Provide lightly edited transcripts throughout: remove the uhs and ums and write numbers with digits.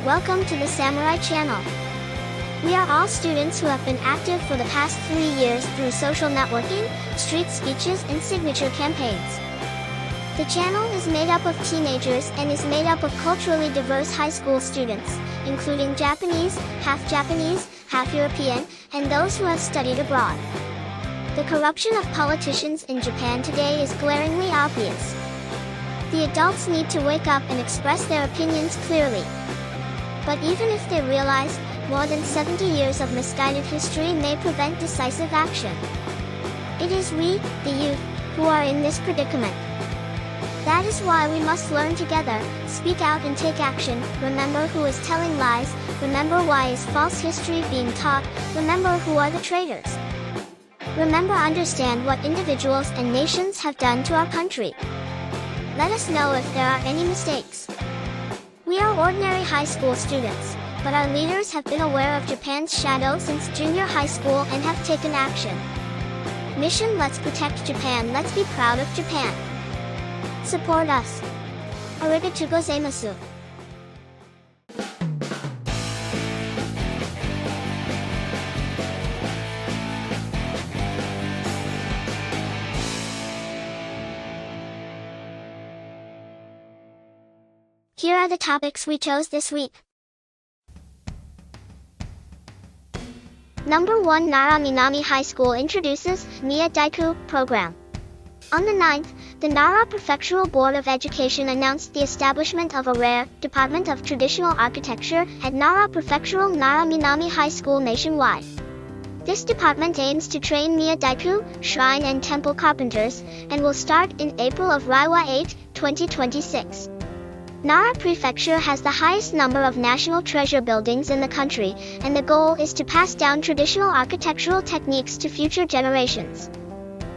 Welcome to the Samurai Channel. We are all students who have been active for the past 3 years through social networking, street speeches, and signature campaigns. The channel is made up of teenagers and is made up of culturally diverse high school students, including Japanese, half European, and those who have studied abroad. The corruption of politicians in Japan today is glaringly obvious. The adults need to wake up and express their opinions clearly. But even if they realize, more than 70 years of misguided history may prevent decisive action. It is we, the youth, who are in this predicament. That is why we must learn together, speak out and take action, remember who is telling lies, remember why is false history being taught, remember who are the traitors. Remember understand what individuals and nations have done to our country. Let us know if there are any mistakes. We are ordinary high school students, but our leaders have been aware of Japan's shadow since junior high school and have taken action. Mission: Let's protect Japan. Let's be proud of Japan. Support us. Arigatou gozaimasu. Here are the topics we chose this week. Number 1, Nara Minami High School introduces Miya Daiku program. On the 9th, the Nara Prefectural Board of Education announced the establishment of a rare Department of Traditional Architecture at Nara Prefectural Nara Minami High School nationwide. This department aims to train Miya Daiku, shrine and temple carpenters, and will start in April of Reiwa 8, 2026. Nara Prefecture has the highest number of national treasure buildings in the country, and the goal is to pass down traditional architectural techniques to future generations.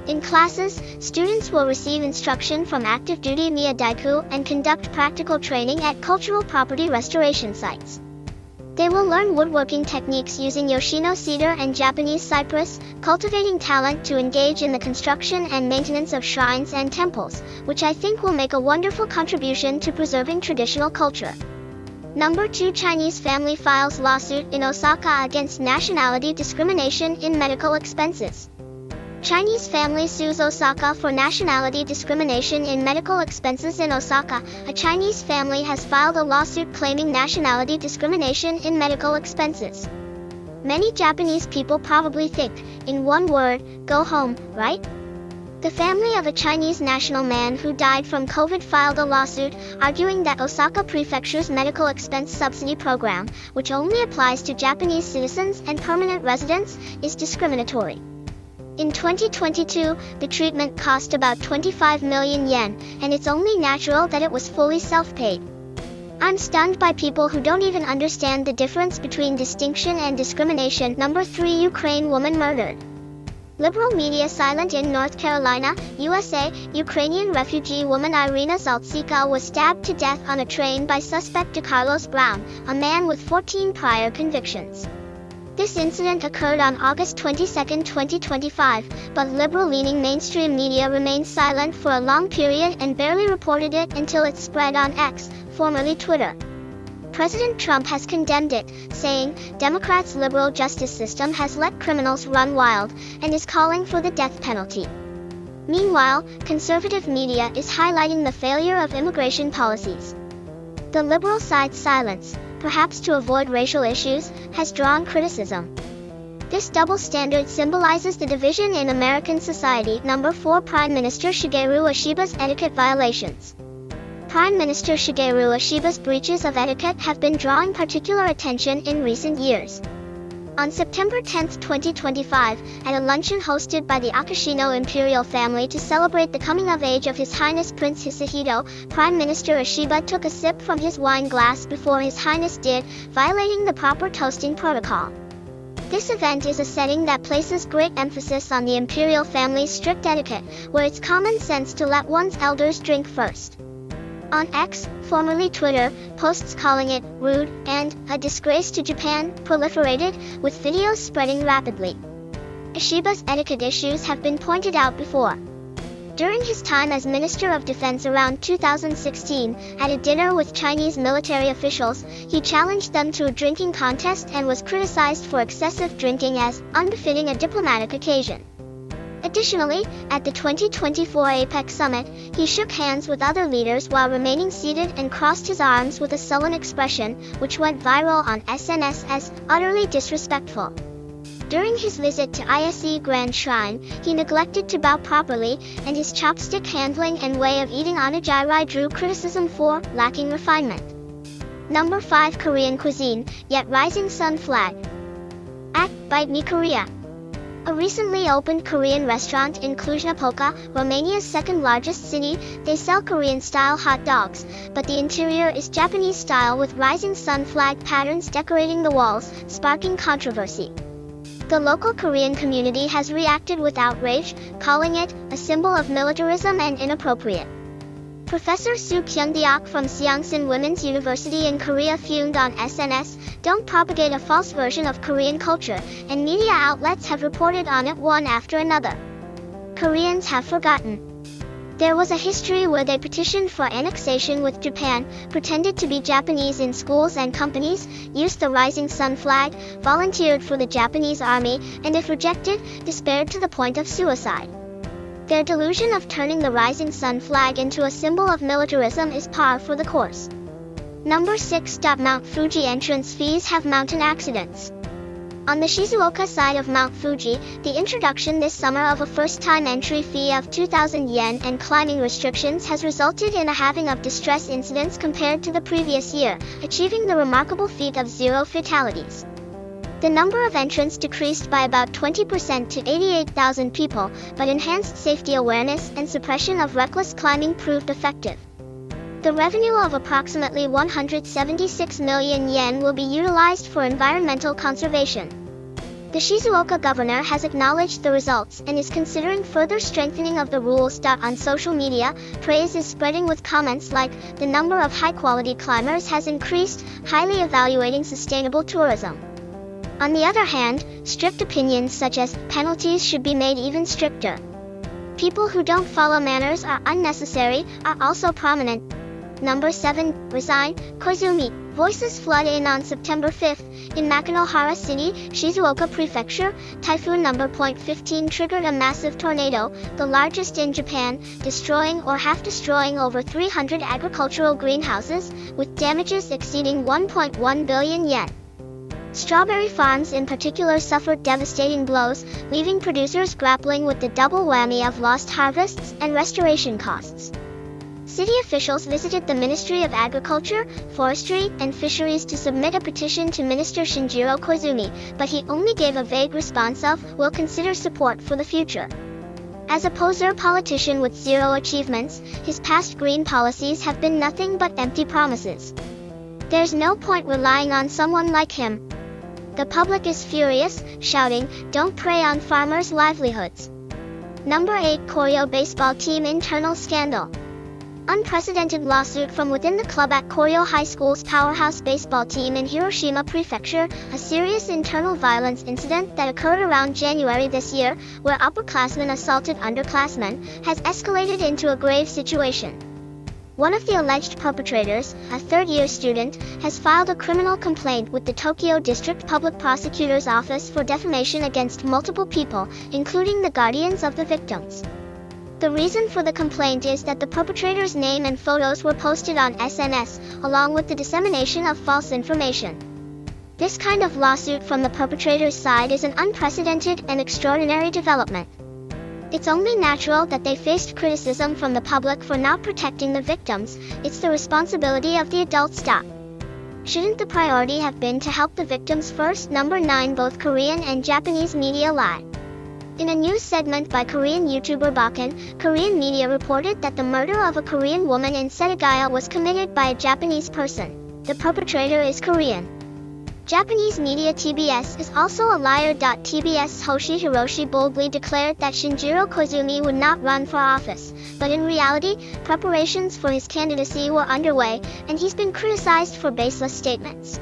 In classes, students will receive instruction from active duty Miya Daiku and conduct practical training at cultural property restoration sites. They will learn woodworking techniques using Yoshino cedar and Japanese cypress, cultivating talent to engage in the construction and maintenance of shrines and temples, which I think will make a wonderful contribution to preserving traditional culture. Number 2, Chinese family files lawsuit in Osaka against nationality discrimination in medical expenses. Chinese family sues Osaka for nationality discrimination in medical expenses. In Osaka, a Chinese family has filed a lawsuit claiming nationality discrimination in medical expenses. Many Japanese people probably think, in one word, go home, right? The family of a Chinese national man who died from COVID filed a lawsuit, arguing that Osaka Prefecture's medical expense subsidy program, which only applies to Japanese citizens and permanent residents, is discriminatory. In 2022, the treatment cost about 25 million yen, and it's only natural that it was fully self-paid. I'm stunned by people who don't even understand the difference between distinction and discrimination. Number 3, Ukraine woman murdered. Liberal media silent. In North Carolina, USA, Ukrainian refugee woman Irina Zaltsika was stabbed to death on a train by suspect Carlos Brown, a man with 14 prior convictions. This incident occurred on August 22, 2025, but liberal-leaning mainstream media remained silent for a long period and barely reported it until it spread on X, formerly Twitter. President Trump has condemned it, saying, Democrats' liberal justice system has let criminals run wild, and is calling for the death penalty. Meanwhile, conservative media is highlighting the failure of immigration policies. The liberal side's silence, perhaps to avoid racial issues, has drawn criticism. This double standard symbolizes the division in American society. Number 4, Prime Minister Shigeru Ishiba's etiquette violations. Prime Minister Shigeru Ishiba's breaches of etiquette have been drawing particular attention in recent years. On September 10, 2025, at a luncheon hosted by the Akashino imperial family to celebrate the coming of age of His Highness Prince Hisahito, Prime Minister Ishiba took a sip from his wine glass before His Highness did, violating the proper toasting protocol. This event is a setting that places great emphasis on the imperial family's strict etiquette, where it's common sense to let one's elders drink first. On X, formerly Twitter, posts calling it rude and a disgrace to Japan proliferated, with videos spreading rapidly. Ishiba's etiquette issues have been pointed out before. During his time as Minister of Defense around 2016, at a dinner with Chinese military officials, he challenged them to a drinking contest and was criticized for excessive drinking as unbefitting a diplomatic occasion. Additionally, at the 2024 APEC summit, he shook hands with other leaders while remaining seated and crossed his arms with a sullen expression, which went viral on SNS as utterly disrespectful. During his visit to ISE Grand Shrine, he neglected to bow properly, and his chopstick handling and way of eating onigiri drew criticism for lacking refinement. Number 5 Korean cuisine, yet rising sun flag. At Bite Me Korea. A recently opened Korean restaurant in Cluj-Napoca, Romania's second largest city, they sell Korean-style hot dogs, but the interior is Japanese-style with rising sun flag patterns decorating the walls, sparking controversy. The local Korean community has reacted with outrage, calling it a symbol of militarism and inappropriate. Professor Soo Kyung-deok from Seongsin Women's University in Korea fumed on SNS, "Don't propagate a false version of Korean culture," and media outlets have reported on it one after another. Koreans have forgotten. There was a history where they petitioned for annexation with Japan, pretended to be Japanese in schools and companies, used the rising sun flag, volunteered for the Japanese army, and if rejected, despaired to the point of suicide. Their delusion of turning the rising sun flag into a symbol of militarism is par for the course. Number 6 Mount Fuji entrance fees have mountain accidents. On the Shizuoka side of Mount Fuji, the introduction this summer of a first-time entry fee of 2,000 yen and climbing restrictions has resulted in a halving of distress incidents compared to the previous year, achieving the remarkable feat of 0 fatalities. The number of entrants decreased by about 20% to 88,000 people, but enhanced safety awareness and suppression of reckless climbing proved effective. The revenue of approximately 176 million yen will be utilized for environmental conservation. The Shizuoka governor has acknowledged the results and is considering further strengthening of the rules. On social media, praise is spreading with comments like, "The number of high-quality climbers has increased, highly evaluating sustainable tourism." On the other hand, strict opinions such as, "Penalties should be made even stricter. People who don't follow manners are unnecessary," are also prominent. Number 7, Resign, Koizumi. Voices flood in on September 5th. In Makinohara City, Shizuoka Prefecture, typhoon number .15 triggered a massive tornado, the largest in Japan, destroying or half-destroying over 300 agricultural greenhouses, with damages exceeding 1.1 billion yen. Strawberry farms in particular suffered devastating blows, leaving producers grappling with the double whammy of lost harvests and restoration costs. City officials visited the Ministry of Agriculture, Forestry, and Fisheries to submit a petition to Minister Shigeru Koizumi, but he only gave a vague response of, "We'll consider support for the future." As a poser politician with 0 achievements, his past green policies have been nothing but empty promises. There's no point relying on someone like him. The public is furious, shouting, "Don't prey on farmers' livelihoods." Number 8 Kōryō baseball team internal scandal. Unprecedented lawsuit from within the club at Kōryō High School's powerhouse baseball team in Hiroshima Prefecture, a serious internal violence incident that occurred around January this year, where upperclassmen assaulted underclassmen, has escalated into a grave situation. One of the alleged perpetrators, a third-year student, has filed a criminal complaint with the Tokyo District Public Prosecutor's Office for defamation against multiple people, including the guardians of the victims. The reason for the complaint is that the perpetrator's name and photos were posted on SNS, along with the dissemination of false information. This kind of lawsuit from the perpetrator's side is an unprecedented and extraordinary development. It's only natural that they faced criticism from the public for not protecting the victims. It's the responsibility of the adults. Shouldn't the priority have been to help the victims first? Number 9 Both Korean and Japanese media lie. In a news segment by Korean YouTuber Bakken, Korean media reported that the murder of a Korean woman in Setagaya was committed by a Japanese person. The perpetrator is Korean. Japanese media TBS is also a liar. TBS's Hoshi Hiroshi boldly declared that Shigeru Koizumi would not run for office, but in reality, preparations for his candidacy were underway, and he's been criticized for baseless statements.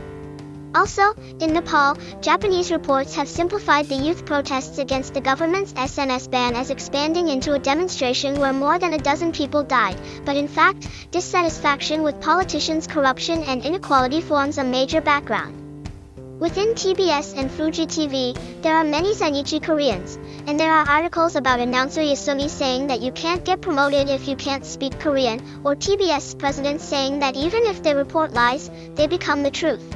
Also, in Nepal, Japanese reports have simplified the youth protests against the government's SNS ban as expanding into a demonstration where more than a dozen people died, but in fact, dissatisfaction with politicians' corruption and inequality forms a major background. Within TBS and Fuji TV, there are many Zainichi Koreans, and there are articles about announcer Yasumi saying that you can't get promoted if you can't speak Korean, or TBS president saying that even if they report lies, they become the truth.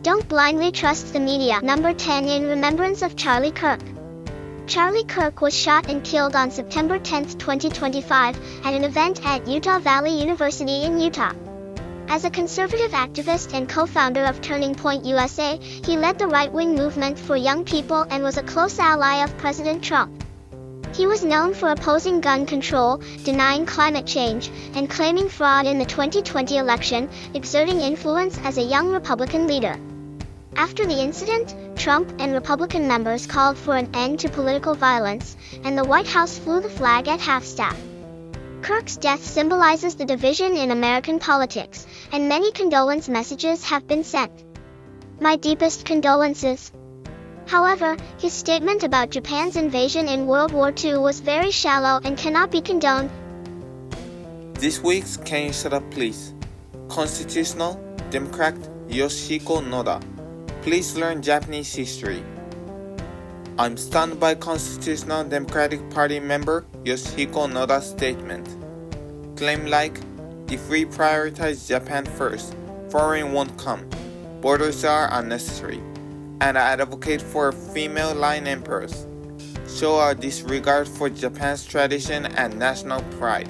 Don't blindly trust the media. Number 10 in remembrance of Charlie Kirk. Charlie Kirk was shot and killed on September 10, 2025, at an event at Utah Valley University in Utah. As a conservative activist and co-founder of Turning Point USA, he led the right-wing movement for young people and was a close ally of President Trump. He was known for opposing gun control, denying climate change, and claiming fraud in the 2020 election, exerting influence as a young Republican leader. After the incident, Trump and Republican members called for an end to political violence, and the White House flew the flag at half-staff. Kirk's death symbolizes the division in American politics, and many condolence messages have been sent. My deepest condolences. However, his statement about Japan's invasion in World War II was very shallow and cannot be condoned. This week's Can You Shut Up Please? Constitutional Democrat Yoshihiko Noda. Please learn Japanese history. I'm stunned by Constitutional Democratic Party member Yoshihiko Noda's statement. Claim like, if we prioritize Japan first, foreign won't come, borders are unnecessary, and I advocate for female line emperors. Show a disregard for Japan's tradition and national pride.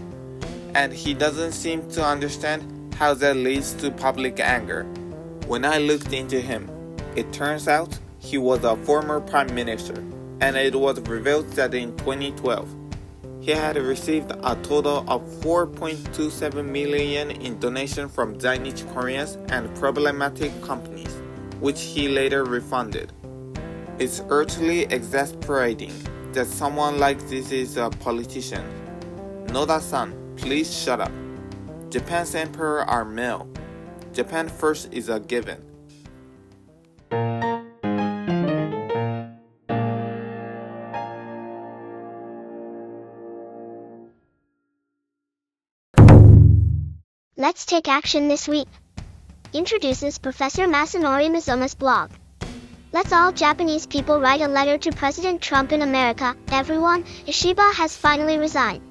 And he doesn't seem to understand how that leads to public anger. When I looked into him, it turns out he was a former prime minister, and it was revealed that in 2012, he had received a total of 4.27 million in donation from Zainichi Koreans and problematic companies, which he later refunded. It's utterly exasperating that someone like this is a politician. Noda-san, please shut up. Japan's emperor are male. Japan first is a given. Let's Take Action This Week introduces Professor Masanori Mizuma's blog. Let's all Japanese people write a letter to President Trump in America. Everyone, Ishiba has finally resigned.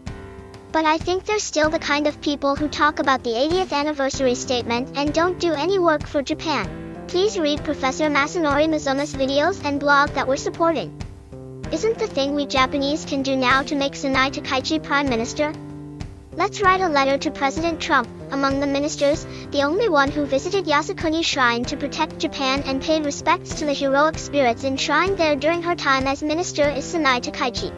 But I think they're still the kind of people who talk about the 80th anniversary statement and don't do any work for Japan. Please read Professor Masanori Mizuma's videos and blog that we're supporting. Isn't the thing we Japanese can do now to make Tsunai Takaichi Prime Minister? Let's write a letter to President Trump. Among the ministers, the only one who visited Yasukuni Shrine to protect Japan and paid respects to the heroic spirits enshrined there during her time as minister is Tsunai Takaichi.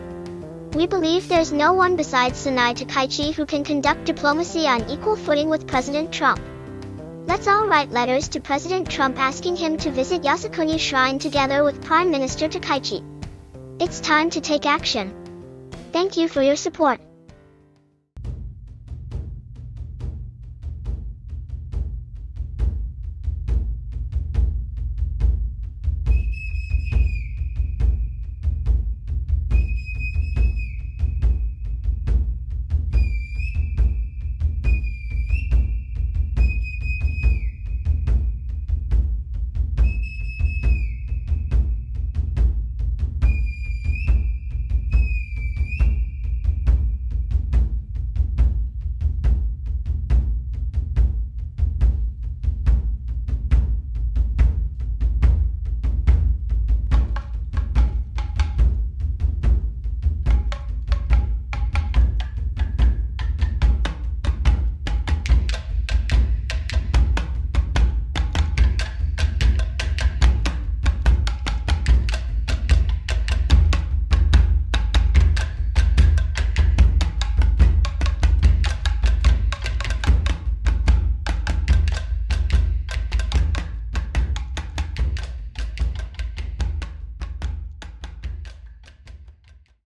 We believe there's no one besides Tsunai Takaichi who can conduct diplomacy on equal footing with President Trump. Let's all write letters to President Trump asking him to visit Yasukuni Shrine together with Prime Minister Takaichi. It's time to take action. Thank you for your support.